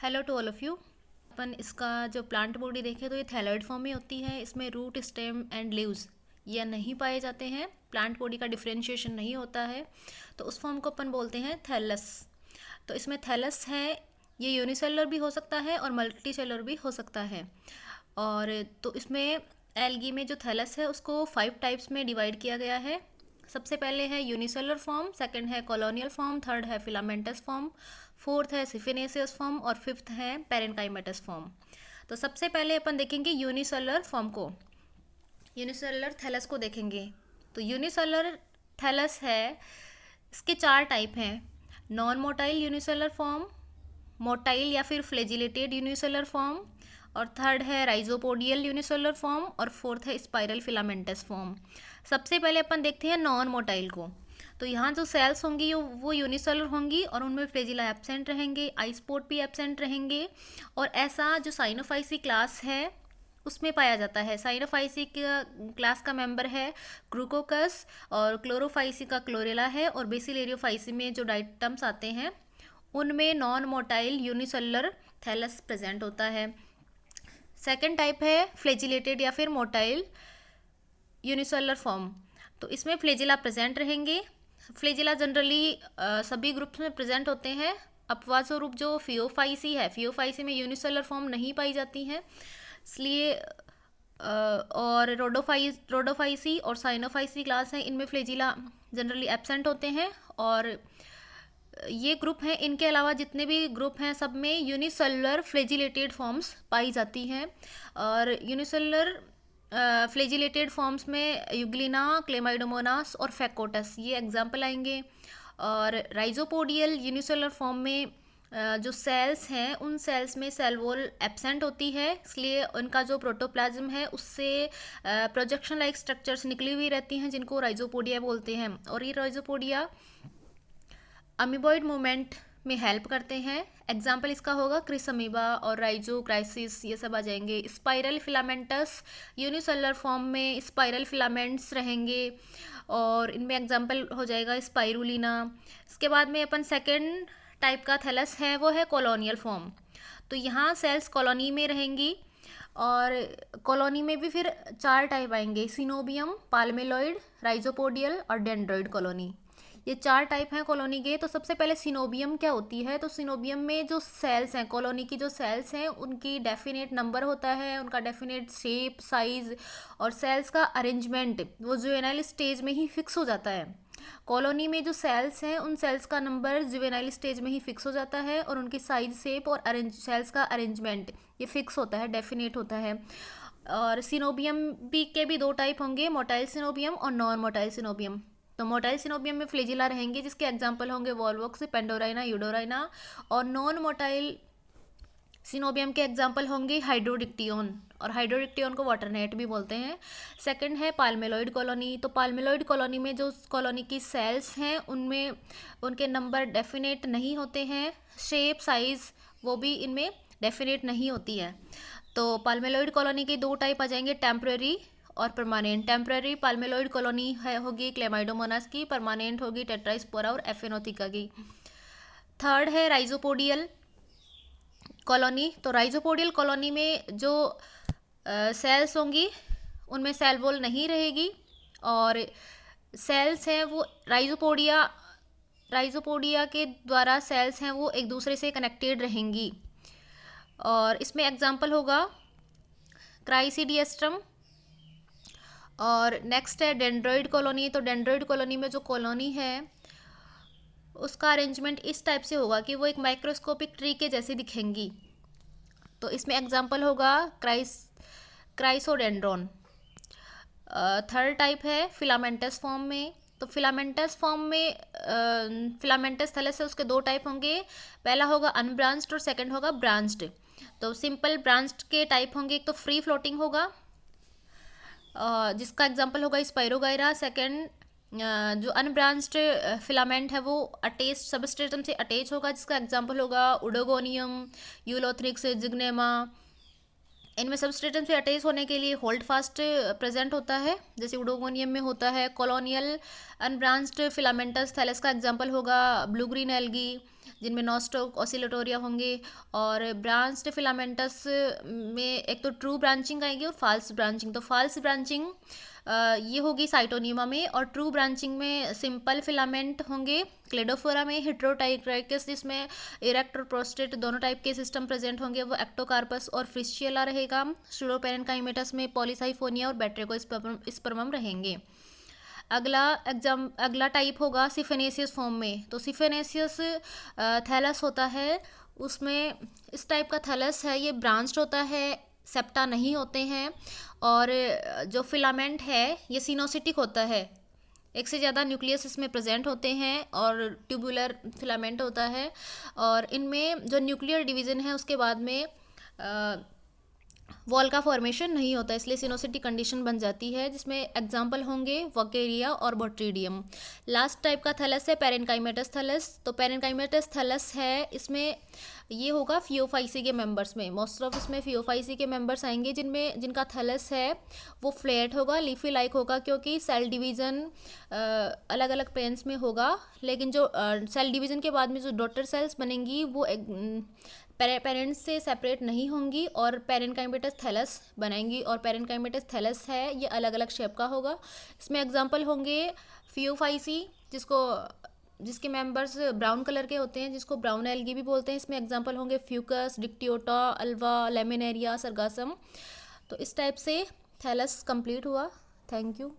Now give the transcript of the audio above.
Hello to all of you. अपन इसका जो प्लांट बॉडी देखें तो ये थैलॉइड फॉर्म में होती है। इसमें रूट, स्टेम एंड लीव्स ये नहीं पाए जाते हैं। प्लांट बॉडी का डिफरेंशिएशन नहीं होता है, तो उस फॉर्म को अपन बोलते हैं थैलस। तो इसमें थैलस है, ये यूनिसेलुलर भी हो सकता है और मल्टी सेलुलर भी हो सकता है। और तो इसमें एल्गी में जो थैलस है उसको 5 टाइप्स में डिवाइड किया गया है। सबसे पहले है यूनिसेलुलर फॉर्म, सेकंड है कॉलोनियल फॉर्म, थर्ड है फिलामेंटस फॉर्म, फोर्थ है सिफिनेसियस फॉर्म और फिफ्थ है पेरेनकाइमेटस फॉर्म। तो सबसे पहले अपन देखेंगे यूनिसेलुलर फॉर्म को, यूनिसेलुलर थैलस को देखेंगे। तो यूनिसेलुलर थैलस है, इसके 4 टाइप हैं। Non motile unicellular form, motile या फिर फ्लेजिलेटेड यूनिसेलुलर फॉर्म, और थर्ड है राइजोपोडियल यूनिसेलुलर फॉर्म, और फोर्थ है स्पाइरल फिलामेंटस फॉर्म। सबसे पहले अपन देखते हैं नॉन मोटाइल को। तो यहाँ जो सेल्स होंगी वो यूनिसेलुलर होंगी और उनमें फ्लेजिला एब्सेंट रहेंगे, आई स्पॉट भी एब्सेंट रहेंगे। और ऐसा जो साइनोफाइसी क्लास है उसमें पाया जाता है। साइनोफाइसी क्लास का मेंबर है क्रूकोकस, और क्लोरोफाइसी का क्लोरेला है, और बेसिलेरियोफाइसी में जो डाइटम्स आते हैं उनमें non motile unicellular thallus present होता है। सेकेंड टाइप है फ्लेजिलेटेड या फिर मोटाइल यूनिसेलुलर फॉर्म। तो इसमें फ्लेजिला प्रेजेंट रहेंगे। फ्लेजिला जनरली सभी ग्रुप्स में प्रेजेंट होते हैं। अपवाद स्वरूप जो फियोफाइसी है, फियोफाइसी में यूनिसेलुलर फॉर्म नहीं पाई जाती हैं, इसलिए और रोडोफाइसी और साइनोफाइसी क्लास हैं, इनमें फ्लेजिला जनरली एब्सेंट होते हैं। और ये ग्रुप हैं, इनके अलावा जितने भी ग्रुप हैं सब में यूनिसेलुलर फ्लेजिलेटेड फॉर्म्स पाई जाती हैं। और यूनिसेलुलर फ्लेजिलेटेड फॉर्म्स में यूग्लिना, क्लेमाइडोमोनास और फैकोटस ये एग्जाम्पल आएंगे। और राइजोपोडियल यूनिसेलुलर फॉर्म में जो सेल्स हैं उन सेल्स में सेल वॉल एब्सेंट होती है, इसलिए उनका जो प्रोटोप्लाज्म है उससे प्रोजेक्शन लाइक स्ट्रक्चर्स निकली हुई रहती हैं जिनको राइजोपोडिया बोलते हैं। और ये राइजोपोडिया अमीबॉइड मूवमेंट में हेल्प करते हैं। एग्जाम्पल इसका होगा क्रिसअमीबा और राइजो क्राइसिस, ये सब आ जाएंगे। स्पाइरल फिलामेंटस यूनिसेलुलर फॉर्म में स्पाइरल फिलामेंट्स रहेंगे और इनमें एग्जाम्पल हो जाएगा स्पाइरुलिना। इसके बाद में अपन सेकेंड टाइप का थैलस है वो है कॉलोनियल फॉर्म। तो यहाँ सेल्स कॉलोनी में रहेंगी और कॉलोनी में भी फिर 4 टाइप आएंगे, सिनोबियम, पाल्मेलॉइड, राइजोपोडियल और डेंड्रॉइड कॉलोनी। ये 4 टाइप हैं कॉलोनी के। तो सबसे पहले सिनोबियम क्या होती है, तो सिनोबियम में जो सेल्स हैं, कॉलोनी की जो सेल्स हैं उनकी डेफिनेट नंबर होता है, उनका डेफिनेट शेप, साइज और सेल्स का अरेंजमेंट वो जुवेनाइल स्टेज में ही फिक्स हो जाता है। कॉलोनी में जो सेल्स हैं उन सेल्स का नंबर जुवेनाइल स्टेज में ही फिक्स हो जाता है और उनकी साइज, शेप और सेल्स का अरेंजमेंट ये फिक्स होता है, डेफिनेट होता है। और सिनोबियम भी के भी 2 टाइप होंगे, मोटाइल सिनोबियम और नॉन मोटाइल सिनोबियम। तो मोटाइल सिनोबियम में फ्लेजिला रहेंगे जिसके एग्जाम्पल होंगे वॉल्वॉक्स, पेंडोराइना, यूडोराइना। और नॉन मोटाइल सिनोबियम के एग्जाम्पल होंगे हाइड्रोडिक्टियोन, और हाइड्रोडिक्टियोन को वाटरनेट भी बोलते हैं। सेकंड है पाल्मेलॉइड कॉलोनी। तो पाल्मेलॉइड कॉलोनी में जो कॉलोनी की सेल्स हैं उनमें उनके नंबर डेफिनेट नहीं होते हैं, शेप, साइज वो भी इनमें डेफिनेट नहीं होती है। तो पाल्मेलॉइड कॉलोनी के 2 टाइप आ जाएंगे, टेम्पररी और परमानेंट। टेम्पररी पाल्मेलॉइड कॉलोनी है होगी क्लेमाइडोमोनास की, परमानेंट होगी टेट्राइस्पोरा और एफिनोथिका की। थर्ड है राइजोपोडियल कॉलोनी। तो राइजोपोडियल कॉलोनी में जो सेल्स होंगी उनमें सेल वॉल नहीं रहेगी और सेल्स हैं वो राइजोपोडिया के द्वारा सेल्स हैं वो एक दूसरे से कनेक्टेड रहेंगी। और इसमें एग्जाम्पल होगा क्राइसिडियस्ट्रम। और नेक्स्ट है डेंड्रॉइड कॉलोनी। तो डेंड्रॉइड कॉलोनी में जो कॉलोनी है उसका अरेंजमेंट इस टाइप से होगा कि वो एक माइक्रोस्कोपिक ट्री के जैसी दिखेंगी। तो इसमें एग्जाम्पल होगा क्राइसोडेंड्रॉन। थर्ड टाइप है फिलामेंटस फॉर्म में। तो फिलामेंटस फॉर्म में फिलामेंटस थैलस है उसके 2 टाइप होंगे, पहला होगा अनब्रांच्ड और सेकंड होगा ब्रांच्ड। तो सिंपल ब्रांच्ड के टाइप होंगे, एक तो फ्री फ्लोटिंग होगा जिसका एग्जाम्पल होगा स्पाइरोगायरा। सेकंड जो अनब्रांच्ड फिलामेंट है वो अटैच सबस्ट्रेटम से अटैच होगा जिसका एग्जाम्पल होगा उडोगोनियम, यूलोथ्रिक्स, जिग्नेमा। इनमें सबस्ट्रेटम से अटैच होने के लिए होल्ड फास्ट प्रेजेंट होता है, जैसे उडोगोनियम में होता है। कॉलोनियल अनब्रांच्ड फिलामेंटस थैलस का एग्जांपल होगा ब्लू ग्रीन एल्गी, जिनमें नॉस्टोक ऑसिलेटोरिया होंगे। और ब्रांच्ड फिलामेंटस में एक तो ट्रू ब्रांचिंग आएगी और फाल्स ब्रांचिंग। तो फाल्स ब्रांचिंग ये होगी साइटोनिमा में, और ट्रू ब्रांचिंग में सिंपल फिलामेंट होंगे क्लेडोफोरा में। हेट्रोटाइक्राइकस जिसमें इरेक्ट और प्रोस्टेट दोनों टाइप के सिस्टम प्रेजेंट होंगे, वो एक्टोकार्पस और फ्रिस्चियला रहेगा। स्यूडोपेरेन्काइमेटस में पॉलीसाइफोनिया और बैट्रिकोस्पर्मम रहेंगे। अगला टाइप होगा सिफेनेसियस फॉर्म में। तो सिफेनेसियस थैलस होता है, उसमें इस टाइप का थैलस है, ये ब्रांच्ड होता है, सेप्टा नहीं होते हैं। और जो फिलामेंट है ये सिनोसिटिक होता है, एक से ज़्यादा न्यूक्लियस इसमें प्रेजेंट होते हैं और ट्यूबुलर फिलामेंट होता है। और इनमें जो न्यूक्लियर डिवीज़न है उसके बाद में वॉल का फॉर्मेशन नहीं होता, इसलिए सिनोसिटिक कंडीशन बन जाती है, जिसमें एग्जांपल होंगे वोकेरिया और बोट्रीडियम। लास्ट टाइप का थैलस है पेरेन्काइमेटस थैलस। तो पेरेन्काइमेटस थैलस है, इसमें ये होगा फियोफाइसी के मेंबर्स में। मोस्ट ऑफ इसमें फियोफाइसी के मेंबर्स आएंगे जिनका थैलस है वो फ्लैट होगा, लीफी लाइक होगा, क्योंकि सेल डिवीज़न अलग अलग पेन्स में होगा। लेकिन जो सेल डिवीज़न के बाद में जो डॉटर सेल्स बनेंगी वो पेरेंट्स से सेपरेट नहीं होंगी और पेरेन्काइमेटस थैलस बनाएंगी। और पेरेन्काइमेटस थैलस है ये अलग अलग शेप का होगा। इसमें एग्जांपल होंगे फियोफाइसी, जिसके मेंबर्स ब्राउन कलर के होते हैं, जिसको ब्राउन एल्गी भी बोलते हैं। इसमें एग्जांपल होंगे Fucus, Dictyota, Alva, laminaria, sargassum. तो इस टाइप से थैलस कंप्लीट हुआ। Thank you.